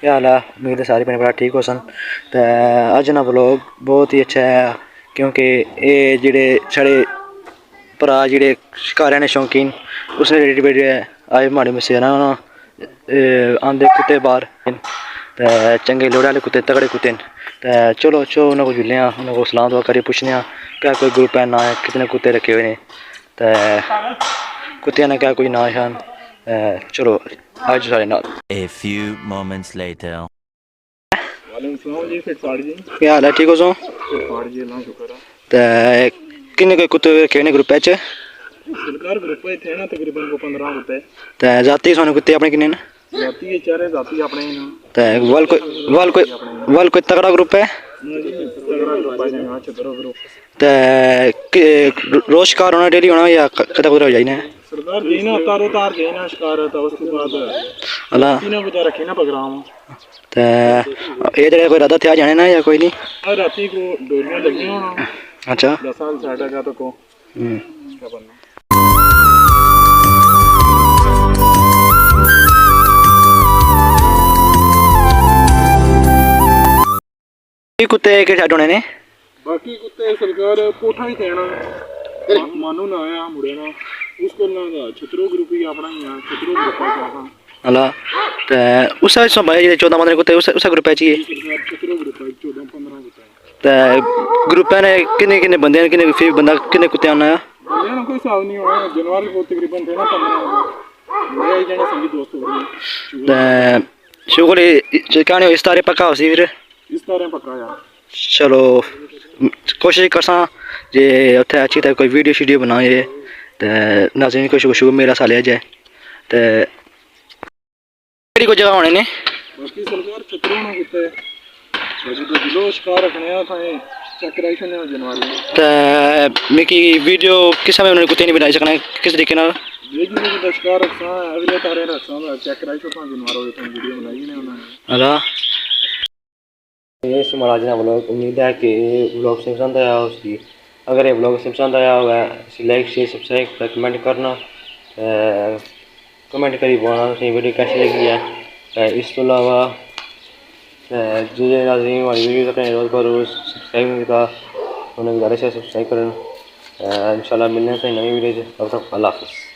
क्या हाल है? उम्मीद है सारे भैन भरा ठीक हो सन। तो अज ना व्लॉग बहुत ही अच्छा है क्योंकि ये जेह्ड़े साढ़े भरा जेह्ड़े शिकारे ने शौकीन उसने रिलेटेड आए माड़े मुस्से ना आंदे कुत्ते बाहर ते चंगे लोड़े आह्ले कुत्ते तगड़े कुत्ते न। ते चलो उन्होंने को जुलने उन्होंने को सलाम दुआ करियै पुच्छने क्या कोई ग्रुप है ना है कितने कुत्ते रखे हुए ने ते कुत्तियां ने क्या कोई ना शान। चलो आज सारे नाल। A few moments later. क्या हाल है? ठीक हो सो? ते किन्ने कोई कुत्ते रखे ने ग्रुप च? सरकार ग्रुप थे ना तकरीबन को 15 कुत्ते ते जाती सोने कुत्ते अपने किन्ने न? जाती है चारे जाती अपने ना ते वल कोई तगड़ा ग्रुप है? तगड़ा ग्रुप है ना छतरो ग्रुप ते रोज शिकार होना डेली होना या कदा कुदा हो जाइने? सरकार जी ना तारो तार गए ना शिकार तो उसके बाद अल्लाह तीनों बजा रखे ना प्रोग्राम ते ये जेह्ड़े कोई राधा थे जाने ना या कोई नहीं? और राती को डोरियां लगी होना। अच्छा 10 साल साइड का तो को क्या बनना कुत्ते के छड्ड होने ने? बाकी कुत्ते सरकार कोठा ही देना मानो ना आया मुड़े ना उसको ना छतरो ग्रुप ही अपना ही है छतरो ग्रुप है अल्लाह ते उस भाई 14-15 कुत्ते उस ग्रुप च ही छतरो ग्रुप है 14-15 कुत्ते ते ग्रुप ने किन्ने बंदे किन्ने फिर बंदा किन्ने कुत्ते आना है? बंदे ना कोई हिसाब नहीं होना जनवरी को तकरीबन थे ना 15 मेरे जने संगी दोस्त हो गए ते शुगर कहानी इस तारे पक्का हो सी फिर इस तरह पक्का यार। चलो कोशिश करसा जे उत्थे अच्छी तरह कोई वीडियो शीडियो बनाए ते नाज़रीन को शुगर मेरा साले जाए ते को जगह होने ने बाकी सरकार छतरो ना कुत्ते बाकी तो दिलो शिकार रखने आ थाए चेक कराई छने जनवरी ते मिकी वीडियो किस समय उन्होंने कुत्ते नहीं बनाई सकना किस तरीके नाल वीडियो में शिकार रखसा अगले तारे रखसा चेक कराई छो जनवरी तो वीडियो बनाई ने उन्होंने अल्लाह ये समाज ना व्लॉग उम्मीद है कि व्लॉग से पसंद आया उसकी अगर ये व्लॉग से पसंद आया होगा इसे लाइक शेयर सब्सक्राइब कमेंट करना कमेंट करी पाना वीडियो कैसी लगी है। इस तो अलावा जो नाज़रीन हमारी वीडियो अपने रोज़ पर रोज़ सब्सक्राइब नहीं किया उन्हें गुजारिश है सब्सक्राइब करें। इंशाल्लाह मिलने से नई वीडियो तब तक अल्लाह हाफ़िज़।